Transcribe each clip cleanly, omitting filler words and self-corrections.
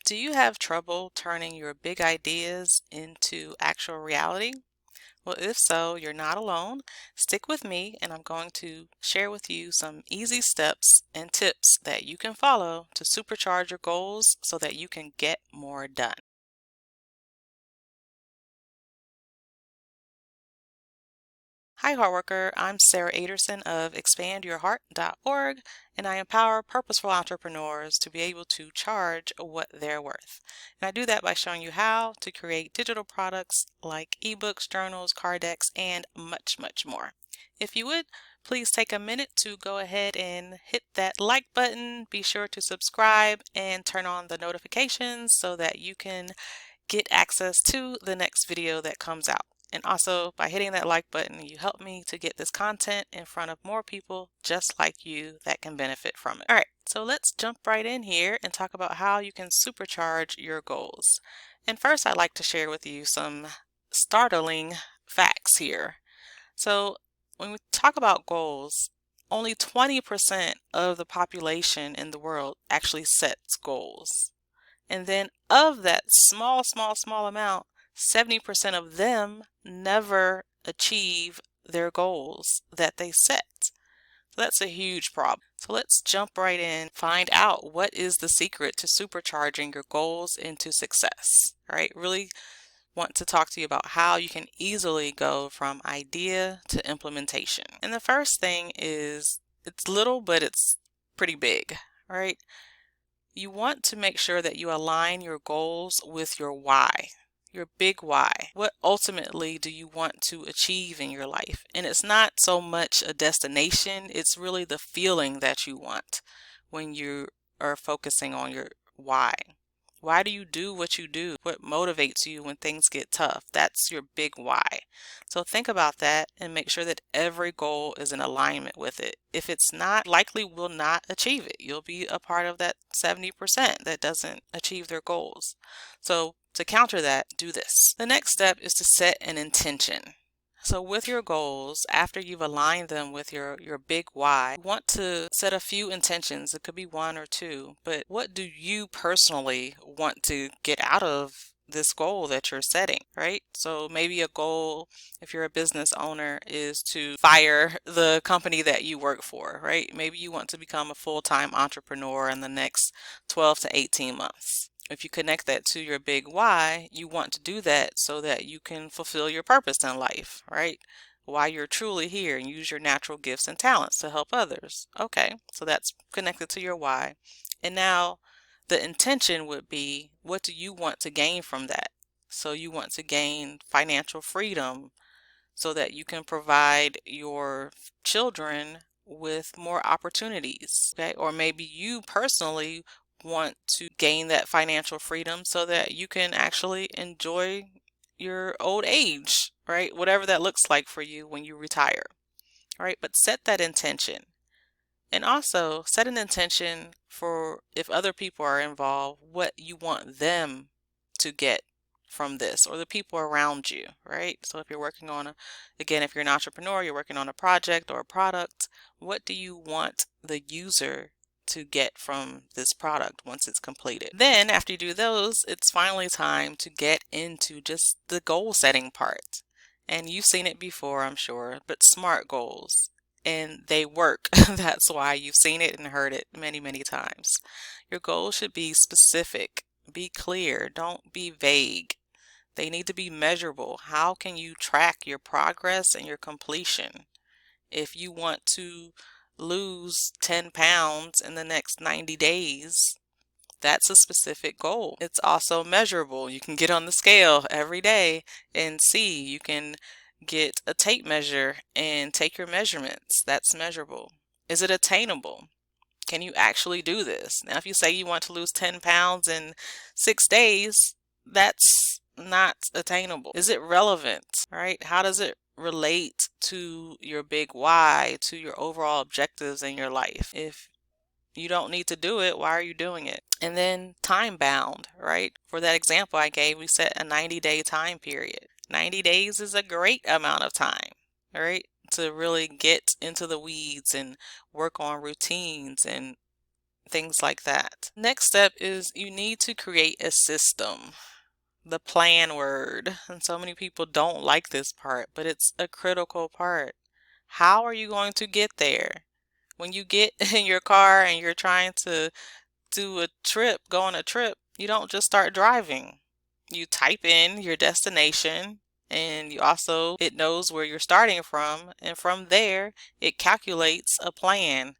Do you have trouble turning your big ideas into actual reality? Well, if so, you're not alone. Stick with me, and I'm going to share with you some easy steps and tips that you can follow to supercharge your goals so that you can get more done. Hi, Hardworker. I'm Sarah Aderson of expandyourheart.org, and I empower purposeful entrepreneurs to be able to charge what they're worth. And I do that by showing you how to create digital products like ebooks, journals, card decks, and much, much more. If you would, please take a minute to go ahead and hit that like button. Be sure to subscribe and turn on the notifications so that you can get access to the next video that comes out. And also, by hitting that like button, you help me to get this content in front of more people just like you that can benefit from it. All right, so let's jump right in here and talk about how you can supercharge your goals. And first, I'd like to share with you some startling facts here. So, when we talk about goals, only 20% of the population in the world actually sets goals. And then of that small amount, 70% of them never achieve their goals that they set. So that's a huge problem. So let's jump right in, find out what is the secret to supercharging your goals into success. All right, really want to talk to you about how you can easily go from idea to implementation. And the first thing is it's little, but it's pretty big, right? You want to make sure that you align your goals with your why, your big why. What ultimately do you want to achieve in your life? And it's not so much a destination, it's really the feeling that you want when you are focusing on your why. Why do you do what you do? What motivates you when things get tough? That's your big why. So think about that and make sure that every goal is in alignment with it. If it's not, likely will not achieve it. You'll be a part of that 70% that doesn't achieve their goals. So to counter that, do this. The next step is to set an intention. So with your goals, after you've aligned them with your big why, you want to set a few intentions. It could be one or two, but what do you personally want to get out of this goal that you're setting, right? So maybe a goal, if you're a business owner, is to fire the company that you work for, right? Maybe you want to become a full-time entrepreneur in the next 12 to 18 months. If you connect that to your big why, you want to do that so that you can fulfill your purpose in life, right? Why you're truly here and use your natural gifts and talents to help others. Okay, so that's connected to your why. And now the intention would be, what do you want to gain from that? So you want to gain financial freedom so that you can provide your children with more opportunities, okay? Or maybe you personally want to gain that financial freedom so that you can actually enjoy your old age, right? Whatever that looks like for you when you retire, right? But set that intention. And also set an intention for, if other people are involved, what you want them to get from this, or the people around you, right? So if you're working on again, if you're an entrepreneur, you're working on a project or a product, what do you want the user to get from this product once it's completed? Then after you do those, it's finally time to get into just the goal setting part. And you've seen it before, I'm sure, but SMART goals. And they work. That's why you've seen it and heard it many, many times. Your goals should be specific, be clear, don't be vague. They need to be measurable. How can you track your progress and your completion? If you want to lose 10 pounds in the next 90 days, that's a specific goal. It's also measurable. You can get on the scale every day and see. You can get a tape measure and take your measurements. That's measurable. Is it attainable? Can you actually do this? Now, if you say you want to lose 10 pounds in 6 days, that's not attainable. Is it relevant, right? How does it relate to your big why, to your overall objectives in your life? If you don't need to do it, why are you doing it? And then time bound, right? For that example I gave, we set a 90-day time period. 90 days is a great amount of time, right? To really get into the weeds and work on routines and things like that. Next step is you need to create a system. The plan word. And so many people don't like this part, but it's a critical part. How are you going to get there? When you get in your car and you're trying to go on a trip, you don't just start driving. You type in your destination, and it knows where you're starting from, and from there it calculates a plan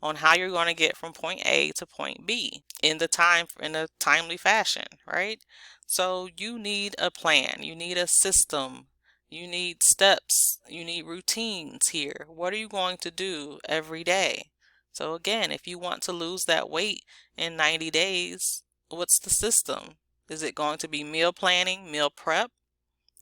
on how you're going to get from point A to point B in a timely fashion, right? So you need a plan, you need a system, you need steps, you need routines here. What are you going to do every day? So again, if you want to lose that weight in 90 days, what's the system? Is it going to be meal planning, meal prep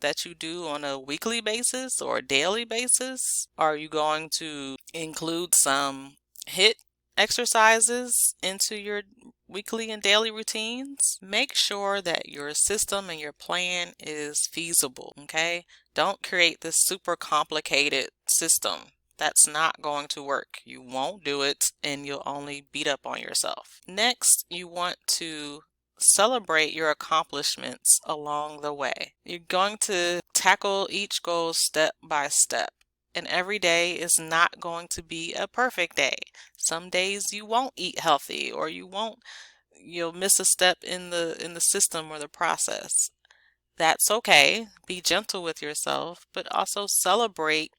that you do on a weekly basis or a daily basis? Are you going to include some HIIT exercises into your weekly and daily routines? Make sure that your system and your plan is feasible, okay? Don't create this super complicated system. That's not going to work. You won't do it, and you'll only beat up on yourself. Next, you want to celebrate your accomplishments along the way. You're going to tackle each goal step by step. And every day is not going to be a perfect day. Some days you won't eat healthy, or you'll miss a step in the system or the process. That's okay. Be gentle with yourself, but also celebrate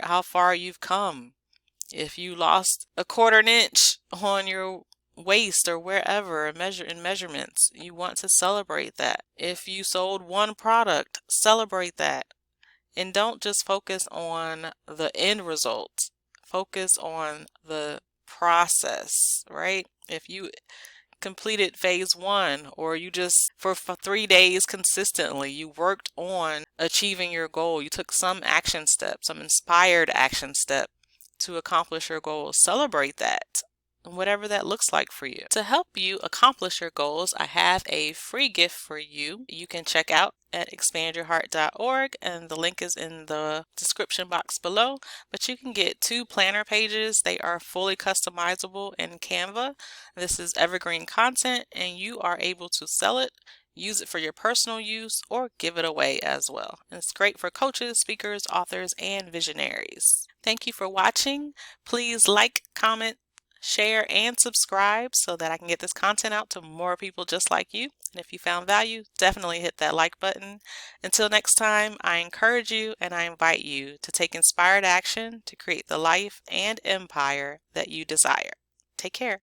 how far you've come. If you lost a quarter an inch on your waist or wherever in measurements, you want to celebrate that. If you sold one product, celebrate that. And don't just focus on the end result. Focus on the process, right? If you completed phase 1, or you just for 3 days consistently you worked on achieving your goal, you took some action step, some inspired action step to accomplish your goals, celebrate that, whatever that looks like for you. To help you accomplish your goals, I have a free gift for you. You can check out at expandyourheart.org, and the link is in the description box below. But you can get 2 planner pages. They are fully customizable in Canva. This is evergreen content, and you are able to sell it, use it for your personal use, or give it away as well. And it's great for coaches, speakers, authors, and visionaries. Thank you for watching. Please like, comment, share, and subscribe so that I can get this content out to more people just like you. And if you found value, definitely hit that like button. Until next time, I encourage you and I invite you to take inspired action to create the life and empire that you desire. Take care.